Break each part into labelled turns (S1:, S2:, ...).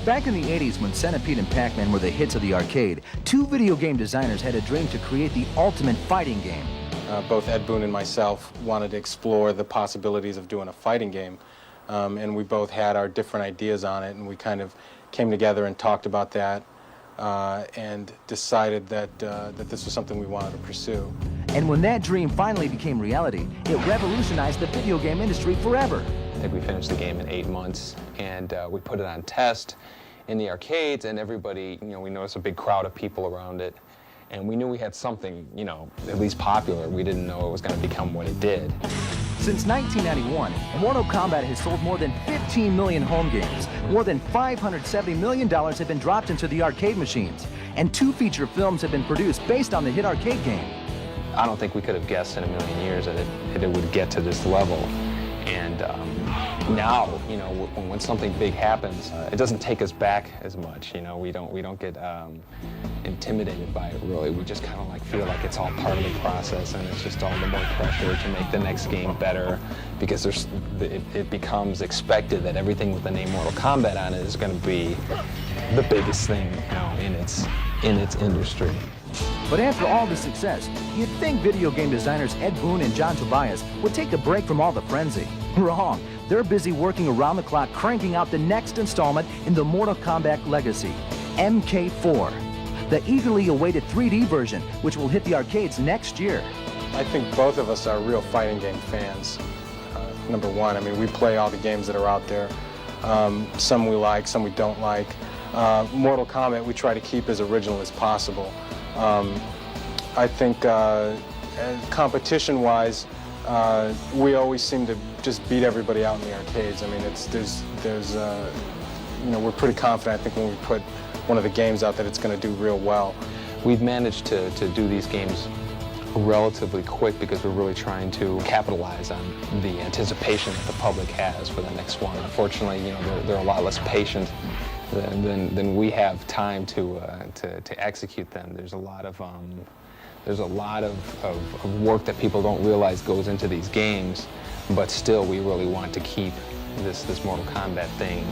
S1: Back in the 80s, when Centipede and Pac-Man were the hits of the arcade, two video game designers had a dream to create the ultimate fighting game.
S2: Both Ed Boon and myself wanted to explore the possibilities of doing a fighting game, and we both had our different ideas on it, and we kind of came together and talked about that and decided that this was something we wanted to pursue.
S1: And when that dream finally became reality, it revolutionized the video game industry forever.
S3: I think we finished the game in 8 months, and we put it on test in the arcades, and everybody, we noticed a big crowd of people around it, and we knew we had something, at least popular. We didn't know it was going to become what it did.
S1: Since 1991, Mortal Kombat has sold more than 15 million home games. More than $570 million have been dropped into the arcade machines, and 2 feature films have been produced based on the hit arcade game.
S3: I don't think we could have guessed in a million years that it would get to this level. And now, when something big happens, it doesn't take us back as much. We don't get intimidated by it, really. We just kind of feel like it's all part of the process, and it's just all the more pressure to make the next game better, because it becomes expected that everything with the name Mortal Kombat on it is going to be the biggest thing in its industry.
S1: But after all the success, you'd think video game designers Ed Boon and Tobias would take a break from all the frenzy. Wrong. They're busy working around the clock cranking out the next installment in the Mortal Kombat legacy, MK4, the eagerly awaited 3D version, which will hit the arcades next year.
S2: I think both of us are real fighting game fans. Number one, we play all the games that are out there. Some we like, some we don't like. Mortal Kombat we try to keep as original as possible. I think competition-wise, we always seem to just beat everybody out in the arcades. We're pretty confident, I think, when we put one of the games out that it's going to do real well.
S3: We've managed to do these games relatively quick because we're really trying to capitalize on the anticipation that the public has for the next one. Unfortunately, they're a lot less patient than we have time to execute them. There's a lot of work that people don't realize goes into these games, but still we really want to keep this Mortal Kombat thing,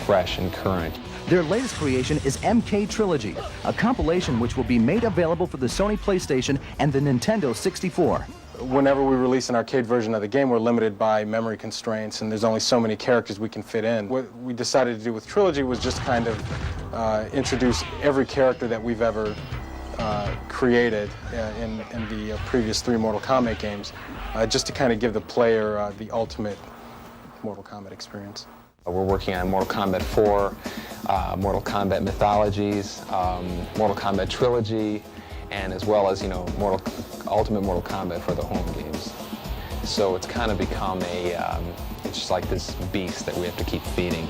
S3: fresh and current.
S1: Their latest creation is MK Trilogy, a compilation which will be made available for the Sony PlayStation and the Nintendo 64.
S2: Whenever we release an arcade version of the game, we're limited by memory constraints, and there's only so many characters we can fit in. What we decided to do with Trilogy was just kind of introduce every character that we've ever created in the previous 3 Mortal Kombat games, just to kind of give the player the ultimate Mortal Kombat experience.
S3: We're working on Mortal Kombat 4, Mortal Kombat Mythologies, Mortal Kombat Trilogy, and as well as, Ultimate Mortal Kombat for the home games. So it's kind of become it's just like this beast that we have to keep feeding.